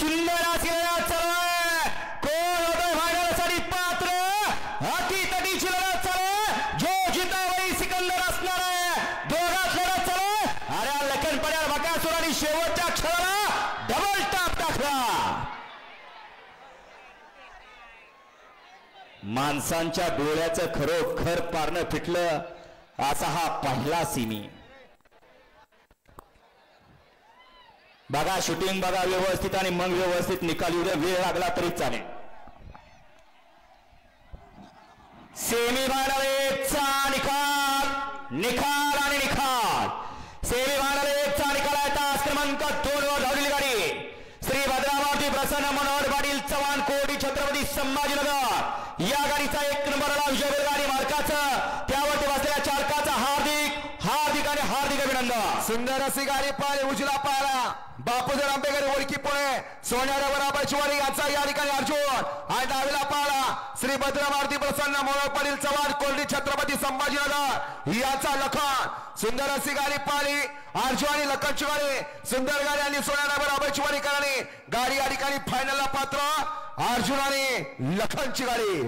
सुंदर अशी लढत चालू आहे. कोण होतं फायनलसाठी पात्र? अटीतटीची लढत चालू आहे. जो जितावई सिकंदर असणार आहे. दोघात लढत चालू आहे. अरे लखन पड्याल बकासूर आणि शेवटच्या क्षणाला डबल टाप टाकला. माणसांच्या डोळ्याचं खरोखर पारणं फिटलं असा हा पहिला सिमी. बघा शूटिंग बघा व्यवस्थित आणि मग व्यवस्थित निकाल येऊ द्या. वेळ लागला तरी चालेल. सेमी फायनल 1चा निकाल आणि निकाल. सेमी फायनल 1चा निकाल आहे. तास क्रमांक 2 वर धावलेली गाडी श्री भद्रावती प्रसन्न मनोहर पाटील चव्हाण कोटी छत्रपती संभाजीनगर या गाडीचा 1 नंबरला विजय गाडी मार्काचं त्यावरती बसलेल्या चालकाचा हार्दिक आणि हार्दिक अभिनंदन. सुंदर अशी गाडी पाहिली. उजला पाहिला बापूजर आंबेकर ओळखी पुणे सोन्याच्या बराबर शिवारी याचा या ठिकाणी अर्जुन आणि डावीला पाहिला श्री भद्रावती प्रसन्न मनोहर पाटील चव्हाण कोल्डी छत्रपती संभाजीनगर याचा लखन. सुंदर अशी गाडी पाहिली. अर्जुन आणि लखनची गाडी सुंदर गाडी आणि सोन्याच्या बराबर शिवारी करणे गाडी या ठिकाणी फायनलला पात्र अर्जुन आणि लखनची गाडी.